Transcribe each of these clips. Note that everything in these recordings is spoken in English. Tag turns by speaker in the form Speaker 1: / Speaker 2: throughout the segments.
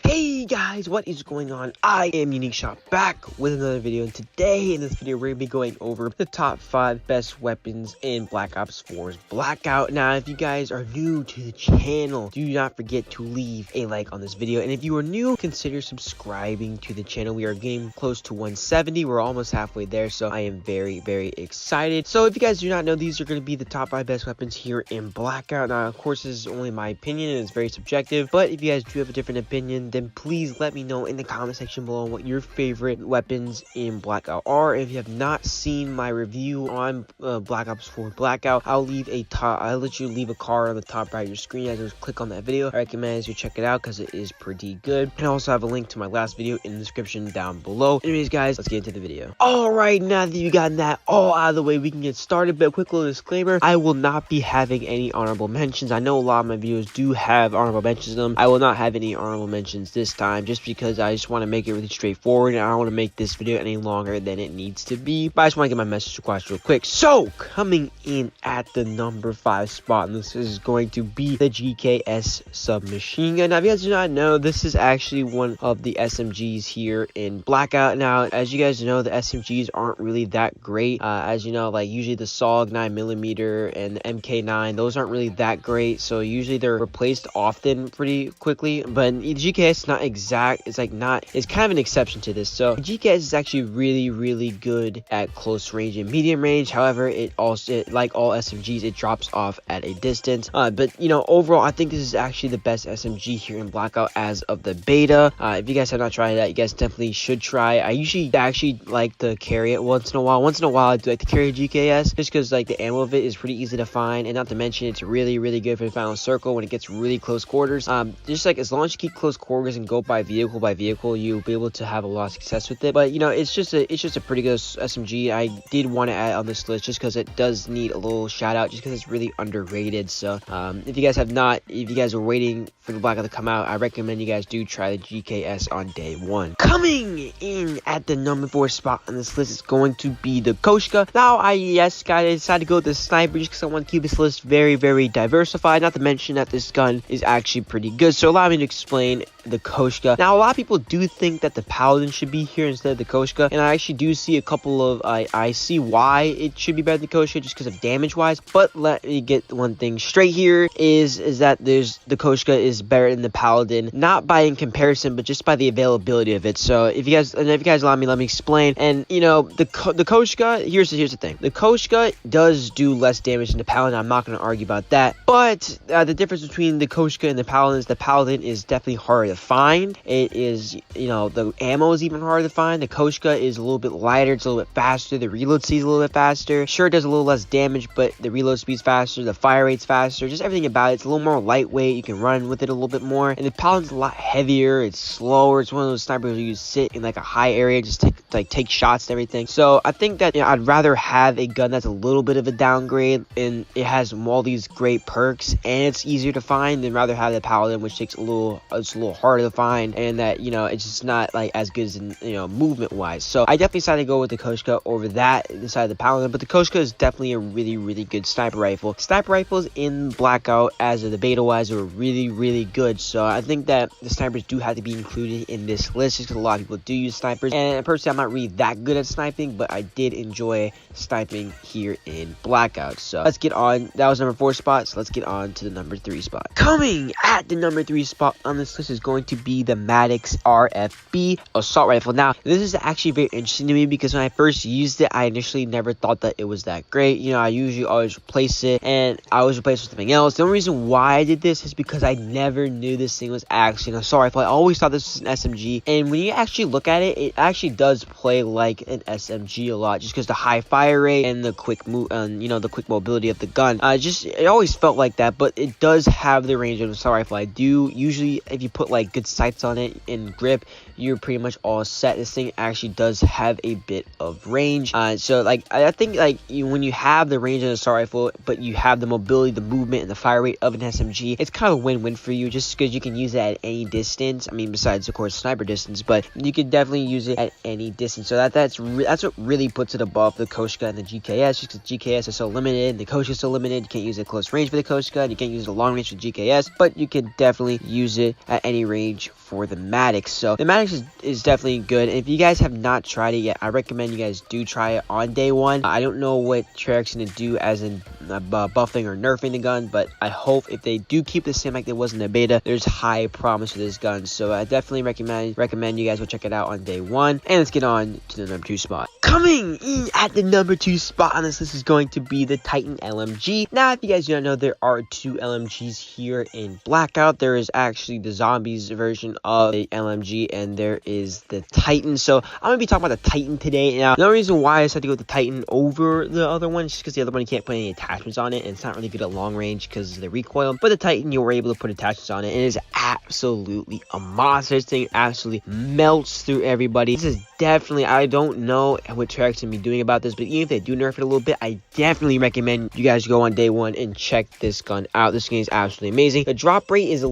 Speaker 1: Hey guys, what is going on? I am UniqueShot back with another video, and today in this video we're going to be going over the top 5 best weapons in Black Ops 4's Blackout. Now, if you guys are new to the channel, do not forget to leave a like on this video, and if you are new, consider subscribing to the channel. We are getting close to 170. We're almost halfway there, so I am very excited. So if you guys do not know, these are going to be the top 5 best weapons here in Blackout. Now, of course, this is only my opinion and it's very subjective, but if you guys do have a different opinion, then please let me know in the comment section below what your favorite weapons in Blackout are. If you have not seen my review on Black Ops 4 Blackout, I'll let you leave a card on the top right of your screen. Just click on that video. I recommend you check it out because it is pretty good. And I also have a link to my last video in the description down below. Anyways, guys, let's get into the video. Alright, now that you got that all out of the way, we can get started. But a quick little disclaimer, I will not be having any honorable mentions. I know a lot of my videos do have honorable mentions in them. I will not have any honorable mentions this time, just because I just want to make it really straightforward, and I don't want to make this video any longer than it needs to be. But I just want to get my message across real quick. So, coming in at the number 5 spot, and this is going to be the GKS submachine gun. Now, if you guys do not know, this is actually one of the SMGs here in Blackout. Now, as you guys know, the SMGs aren't really that great. As you know, like usually the SOG 9mm and the MK9, those aren't really that great. So usually they're replaced often pretty quickly. But the GKS is not exact. It's kind of an exception to this. So GKS is actually really good at close range and medium range. However, it like all SMGs, it drops off at a distance. But you know, overall, I think this is actually the best SMG here in Blackout as of the beta. If you guys have not tried that, you guys definitely should try. I usually actually like to carry it once in a while. Once in a while, I do like to carry GKS just because like the ammo of it is pretty easy to find, and not to mention it's really good for the final circle when it gets really close quarters. Just like as long as you keep close quarters and go by vehicle, you'll be able to have a lot of success with it. But you know, it's just a pretty good SMG. I did want to add on this list just because it does need a little shout out, just because it's really underrated. So if you guys are waiting for the Blackout to come out, I recommend you guys do try the GKS on day 1. Coming in at the number 4 spot on this list is going to be the Koshka. Now, I decided to go with the sniper just because I want to keep this list very diversified. Not to mention that this gun is actually pretty good. So allow me to explain the Koshka. Now, a lot of people do think that the Paladin should be here instead of the Koshka, and I actually do see a couple of I see why it should be better than the Koshka just because of damage wise. But let me get one thing straight here is that the Koshka is better than the Paladin, not by in comparison, but just by the availability of it. So if you guys allow me, let me explain. And you know, the Koshka, here's the thing. The Koshka does do less damage than the Paladin. I'm not going to argue about that. But the difference between the Koshka and the Paladin is the Paladin is definitely harder to find. It is, you know, the ammo is even harder to find. The Koshka is a little bit lighter. It's a little bit faster. The reload speed is a little bit faster. Sure, it does a little less damage, but the reload speed's faster. The fire rate's faster. Just everything about it. It's a little more lightweight. You can run with it a little bit more. And the Paladin's a lot heavier. It's slower. It's one of those snipers where you sit in like a high area, just take shots and everything. So I think that, you know, I'd rather have a gun that's a little bit of a downgrade and it has all these great perks and it's easier to find, than rather have the Paladin, which takes it's a little harder to find, and that, you know, it's just not like as good as in, you know, movement wise. So I definitely decided to go with the Koshka over that inside of the Paladin. But the Koshka is definitely a really good sniper rifle. Sniper rifles in Blackout as of the beta wise are really good. So I think that the snipers do have to be included in this list just because a lot of people do use snipers, and personally I'm not really that good at sniping, but I did enjoy sniping here in Blackout. So let's get on. That was number 4 spot, so let's get on to the number 3 spot. Coming at the number 3 spot on this list is going to be the Maddox RFP assault rifle. Now, this is actually very interesting to me because when I first used it, I initially never thought that it was that great. You know, I usually always replace it, and I always replace it with something else. The only reason why I did this is because I never knew this thing was actually an assault rifle. I always thought this was an SMG, and when you actually look at it, it actually does play like an SMG a lot, just because the high fire rate and the quick move, you know, the quick mobility of the gun. It always felt like that, but it does have the range of an assault rifle. I do usually, if you put like good sights on it and grip, you're pretty much all set. This thing actually does have a bit of range. So like I think like when you have the range of an assault rifle, but you have the mobility, the movement, and the fire rate of an SMG, it's kind of a win-win for you, just because you can use it at any distance. I mean, besides of course sniper distance, but you can definitely use it at any distance. So that's what really puts it above the Koshka and the GKS, just because GKS is so limited and the Koshka is so limited. You can't use it at close range for the Koshka, and you can't use it at long range for GKS, but you can definitely use it at any range for the Maddox. So the Maddox is definitely good. And if you guys have not tried it yet, I recommend you guys do try it on day one. I don't know what Treyarch's going to do as in buffing or nerfing the gun, but I hope if they do keep the same like it was in the beta, there's high promise for this gun. So I definitely recommend you guys go check it out on day one. And let's get on to the number 2 spot. Coming in at the number 2 spot on this list is going to be the Titan LMG. Now, if you guys do not know, there are 2 LMGs here in Blackout. There is actually the zombies version of the LMG, and there is the Titan. So I'm gonna be talking about the Titan today. Now, the reason why I decided to go with the Titan over the other one is just because the other one you can't put any attachments on it, and it's not really good at long range because of the recoil. But the Titan, you were able to put attachments on it, and it is absolutely a monster. This thing absolutely melts through everybody. This is definitely, I don't know what Treyarch's gonna be doing about this, but even if they do nerf it a little bit, I definitely recommend you guys go on day one and check this gun out. This gun is absolutely amazing. The drop rate is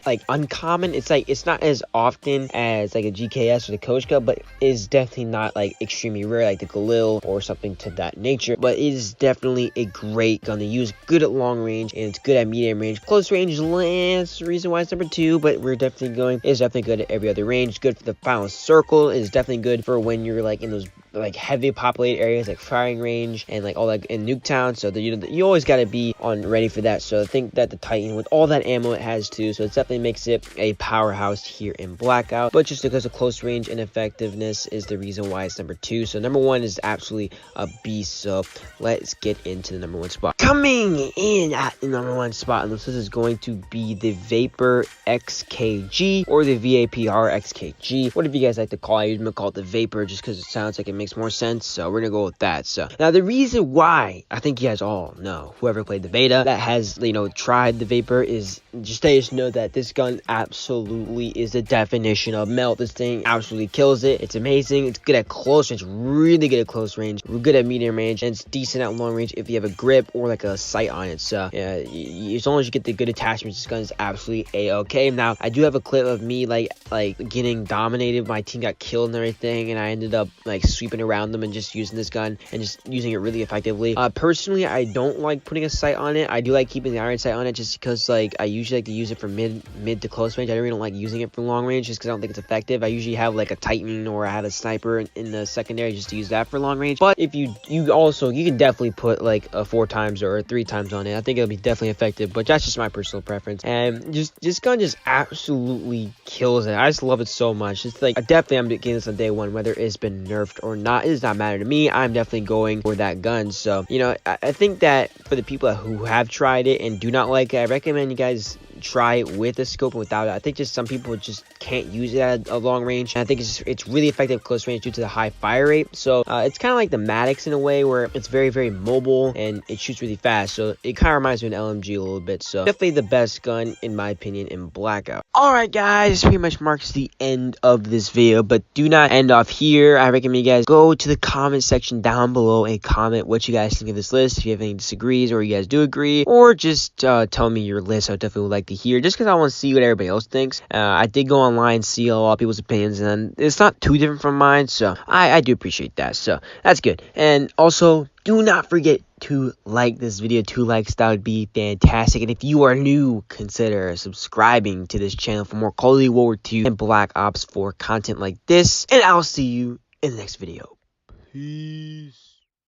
Speaker 1: like uncommon. It's not as often as like a GKS or the Koshka, but is definitely not like extremely rare like the Galil or something to that nature. But it is definitely a great gun to use. Good at long range, and it's good at medium range. Close range, that's the reason why it's number 2, but we're definitely going, it's definitely good at every other range. Good for the final circle. Is definitely good for when you're like in those like heavy populated areas like firing range and like all that in Nuketown. So that you always got to be on ready for that. So I think that the Titan, with all that ammo it has too, so it definitely makes it a powerhouse here in Blackout. But just because of close range and effectiveness is the reason why it's number 2. So number 1 is absolutely a beast. So let's get into the number 1 spot. Coming in at the number 1 spot on this list is going to be the Vapor XKG, or the VAPR XKG, whatever you guys like to call it. I'm gonna call it the Vapor just because it sounds like it makes more sense, so we're gonna go with that. So now the reason why, I think you guys all know, whoever played the beta that has, you know, tried the Vapor, is just know that this gun absolutely is the definition of melt. This thing absolutely kills it. It's amazing. It's good at close range, really good at close range. We're good at medium range, and it's decent at long range if you have a grip or like a sight on it. So yeah, as long as you get the good attachments, this gun is absolutely a-okay. Now I do have a clip of me like getting dominated. My team got killed and everything, and I ended up like sweeping around them and just using this gun and just using it really effectively. Personally, I don't like putting a sight on it. I do like keeping the iron sight on it just because like I usually like to use it for mid to close range. I really don't like using it for long range just because I don't think it's effective. I usually have like a Titan, or I have a sniper in the secondary just to use that for long range. But if you can definitely put like a 4 times or 3 times on it. I think it'll be definitely effective, but that's just my personal preference. And just this gun just absolutely kills it. I just love it so much. It's like, I'm getting this on day one, whether it's been nerfed or not. It does not matter to me. I'm definitely going for that gun. So, you know, I think that for the people who have tried it and do not like it, I recommend you guys try it with a scope and without it. I think just some people just can't use it at a long range, and I think it's really effective at close range due to the high fire rate. So it's kind of like the Maddox in a way, where it's very, very mobile and it shoots really fast. So it kind of reminds me of an LMG a little bit. So definitely the best gun in my opinion in Blackout. Alright guys, this pretty much marks the end of this video, but do not end off here. I recommend you guys go to the comment section down below and comment what you guys think of this list. If you have any disagrees or you guys do agree, or just tell me your list. I definitely would like to hear, just because I want to see what everybody else thinks. I did go online, see a lot of people's opinions, and it's not too different from mine, so I do appreciate that. So that's good. And also, do not forget to like this video. 2 likes, that would be fantastic. And if you are new, consider subscribing to this channel for more Call of Duty World War II and Black Ops 4 content like this. And I'll see you in the next video. Peace.